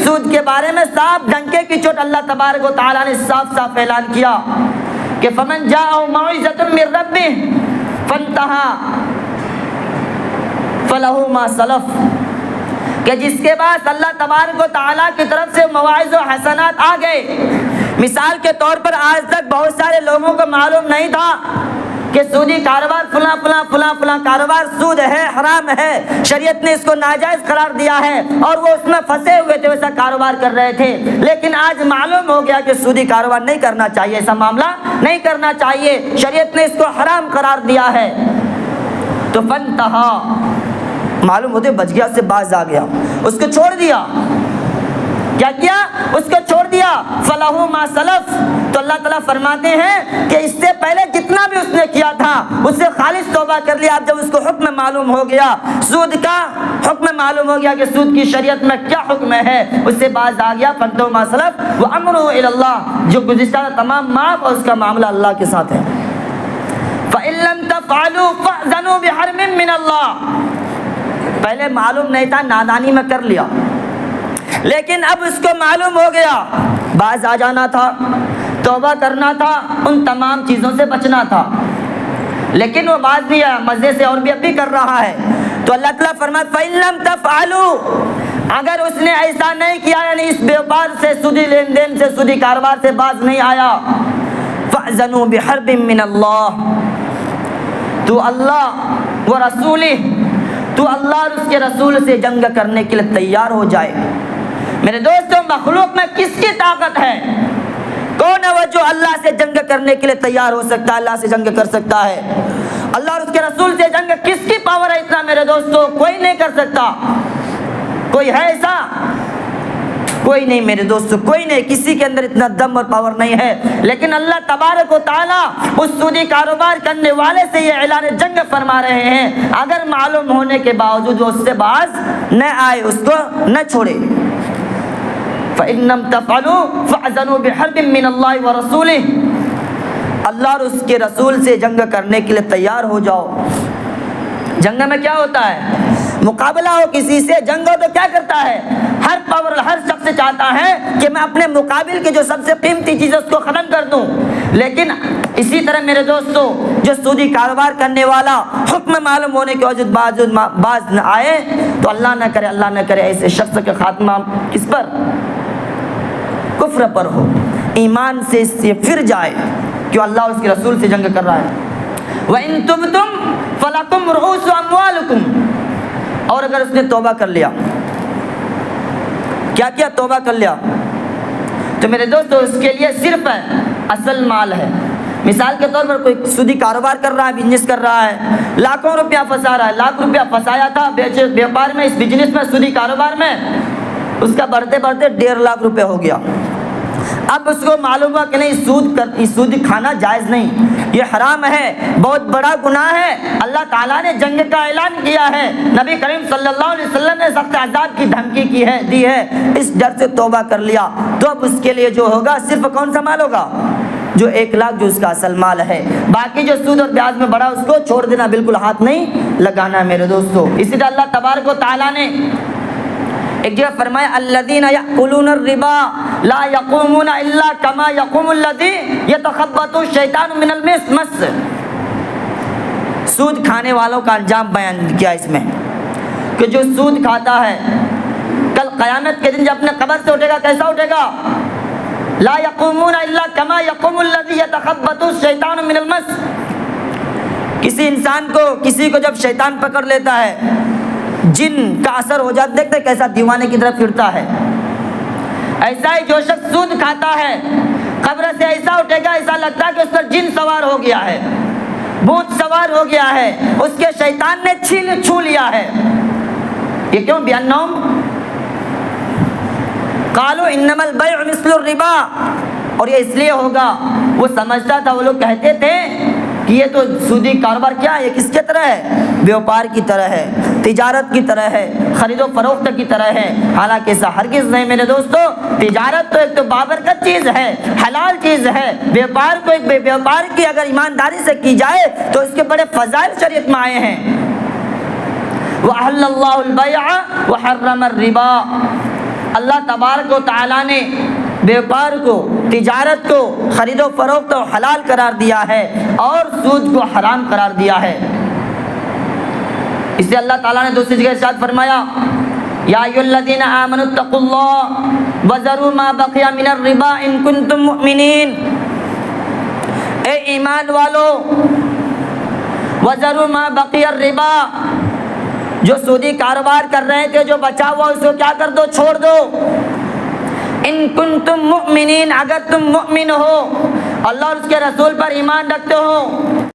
سود کے بارے میں صاف ڈنکے کی چوٹ اللہ تبارک و تعالیٰ نے صاف صاف اعلان کیا کہ فمن جاءہ موعظۃ من ربہ فانتہی فلہ ما سلف، کہ جس کے بعد اللہ تبارک و تعالیٰ کی طرف سے مواعظ و حسنات آ گئے۔ مثال کے طور پر آج تک بہت سارے لوگوں کو معلوم نہیں تھا کہ سودی کاروبار فلاں فلاں فلاں فلاں کاروبار سود ہے، حرام ہے، شریعت نے اس کو ناجائز قرار دیا ہے، اور وہ اس میں پھنسے ہوئے تھے، ویسا کاروبار کر رہے تھے۔ لیکن آج معلوم ہو گیا کہ سودی کاروبار نہیں کرنا چاہیے، ایسا معاملہ نہیں کرنا چاہیے، شریعت نے اس کو حرام قرار دیا ہے۔ تو فانتہا، معلوم ہوتے بچ گیا، اس سے باز آ گیا، اس کو چھوڑ دیا۔ کیا کیا؟ اس کو چھوڑ دیا۔ فلہ ما سلف، تو اللہ تعالیٰ فرماتے ہیں کہ اس سے پہلے جتنا بھی اس نے کیا تھا اس سے خالص توبہ کر لیا۔ اب جب اس کو حکم معلوم ہو گیا، سود کا حکم معلوم ہو گیا کہ سود کی شریعت میں کیا حکم ہے، اس سے باز آ گیا۔ فانتہوا ما سلف وامرہ الی اللہ، جو گزشتہ تمام معاف، اور اس کا معاملہ اللہ کے ساتھ ہے۔ فإن لم تفعلوا فأذنوا بحرب من اللہ، پہلے معلوم نہیں تھا، نادانی میں کر لیا، لیکن اب اس کو معلوم ہو گیا، باز آ جانا تھا، توبہ کرنا تھا، ان تمام چیزوں سے بچنا تھا، لیکن وہ باز نہیں آیا، مزے سے اور بھی اب بھی کر رہا ہے۔ تو اللہ تعالیٰ فرماتا فَإِن لَمْ تَفْعَلُوا، اگر اس نے ایسا نہیں کیا، یعنی اس بیوپار سے، سودی لین دین سے، سودی کاروبار سے باز نہیں آیا، فَأْذَنُوا بِحَرْبٍ مِّنَ اللَّهِ، تو اللہ و رسولہ، تو اللہ اور اس کے رسول سے جنگ کرنے کے لیے تیار ہو جائے۔ میرے دوستوں، مخلوق میں کس کی طاقت ہے؟ کون ہے وہ جو اللہ سے جنگ کرنے کے لیے تیار ہو سکتا ہے، اللہ سے جنگ کر سکتا ہے؟ اللہ اور اس کے رسول سے جنگ کس کی پاور ہے اتنا؟ میرے دوستوں، کوئی نہیں کر سکتا۔ کوئی ہے ایسا؟ کوئی نہیں میرے دوستوں، کوئی نہیں، کسی کے اندر اتنا دم اور پاور نہیں ہے۔ لیکن اللہ تبارک و تعالیٰ اس سودی کاروبار کرنے والے سے یہ اعلان جنگ فرما رہے ہیں، اگر معلوم ہونے کے باوجود وہ اس سے باز نہ آئے، اس کو نہ چھوڑے۔ فَإِن لَمْ تَفْعَلُوا فَأْذَنُوا بِحَرْبٍ مِّنَ اللَّهِ وَرَسُولِهِ، اللہ اور اس کے رسول سے جنگ کرنے کے لیے تیار ہو جاؤ۔ جنگ میں کیا ہوتا ہے؟ مقابلہ ہو کسی سے، جنگ ہو تو کیا کرتا ہے؟ ہر پاور، ہر شخص چاہتا ہے کہ میں اپنے مقابل کی جو سب سے قیمتی چیز ہے اس کو ختم کر دوں۔ لیکن اسی طرح میرے دوستو، جو سودی کاروبار کرنے والا حکم معلوم ہونے کے باوجود باز نہ آئے، تو اللہ نہ کرے، اللہ نہ کرے ایسے شخص کا خاتمہ کس پر؟ کفر پر ہو، ایمان سے اس سے پھر جائے، کیوں اللہ اس کے رسول سے جنگ کر رہا ہے۔ وَإِن تُبْتُمْ فَلَكُمْ رُؤُوسُ أَمْوَالِكُمْ، اور اگر اس نے توبہ کر لیا، کیا کیا؟ توبہ کر لیا، تو میرے دوستو اس کے لیے صرف اصل مال ہے۔ مثال کے طور پر کوئی سودی کاروبار کر رہا ہے، بزنس کر رہا ہے، لاکھوں روپیہ پھنسا رہا ہے، لاکھ روپیہ پھنسایا تھا بیوپار میں، اس بزنس میں، سودی کاروبار میں، اس کا بڑھتے بڑھتے 1.5 لاکھ روپے ہو گیا۔ اب اس کو معلوم ہوا کہ نہیں، سود کھانا جائز نہیں، یہ حرام ہے، بہت بڑا گناہ ہے، اللہ تعالیٰ نے جنگ کا اعلان کیا ہے، نبی کریم صلی اللہ علیہ وسلم نے سخت عذاب کی دھمکی دی ہے، اس ڈر سے توبہ کر لیا، تو اب اس کے لیے جو ہوگا صرف کون سا مال ہوگا؟ جو 1 لاکھ جو اس کا اصل مال ہے، باقی جو سود اور بیاج میں بڑا اس کو چھوڑ دینا، بالکل ہاتھ نہیں لگانا ہے میرے دوستو۔ اسی طرح اللہ تبارک و تعالیٰ نے ایک جگہ فرمایا الذین یأکلون الربا لا یقومون الا کما یقوم الذی یتخبطہ الشیطان من المس، سود کھانے والوں کا انجام بیان کیا اس میں، کہ جو سود کھاتا ہے کل قیامت کے دن جب اپنے قبر سے اٹھے گا، کیسا اٹھے گا؟ لا یقومون الا کما یقوم الذی یتخبطہ الشیطان من المس، کسی انسان کو، کسی کو جب شیطان پکڑ لیتا ہے، جن کا اثر ہو جاتا، دیکھتے کیسا دیوانے کی طرف پھرتا ہے، ایسا ہی جو شخص سود کھاتا ہے قبر سے ایسا اٹھے گا، ایسا لگتا ہے کہ اس پر جن سوار ہو گیا ہے، بھوت سوار ہو گیا ہے، اس کے شیطان نے چھو لیا ہے۔ یہ کیوں؟ بِأَنَّهُمْ قَالُوا إِنَّمَا الْبَيْعُ مِثْلُ الرِّبَا، اور یہ اس لیے ہوگا، وہ سمجھتا تھا، وہ لوگ کہتے تھے کہ یہ تو سودی کاروبار کیا ہے، یہ کس کے طرح ہے؟ بیوپار کی طرح ہے، تجارت کی طرح ہے، خرید و فروخت کی طرح ہے، حالانکہ ایسا ہرگز نہیں میرے دوستو۔ تجارت تو ایک تو بابرکت چیز ہے، حلال چیز ہے، بیوپار کی اگر ایمانداری سے کی جائے تو اس کے بڑے فضائل شریعت میں آئے ہیں۔ وَأَحَلَّ اللَّهُ الْبَيْعَ وَحَرَّمَ الرِّبَا، اللہ تبارک و تعالیٰ نے بیوپار کو، تجارت کو، خرید و فروخت کو حلال قرار دیا ہے اور سود کو حرام قرار دیا ہے۔ اس سے اللہ تعالیٰ نے دوسری جگہ ارشاد فرمایا یا ایھا الذین آمنوا اتقوا اللہ وذروا ما بقی من الربا ان کنتم مؤمنین، اے ایمان والو، وذروا ما بقی الربا، جو سودی کاروبار کر رہے تھے، جو بچا ہوا اس کو کیا کر دو، چھوڑ دو۔ ان کنتم مؤمنین، اگر تم مؤمن ہو، اللہ اور اس کے رسول پر ایمان رکھتے ہو،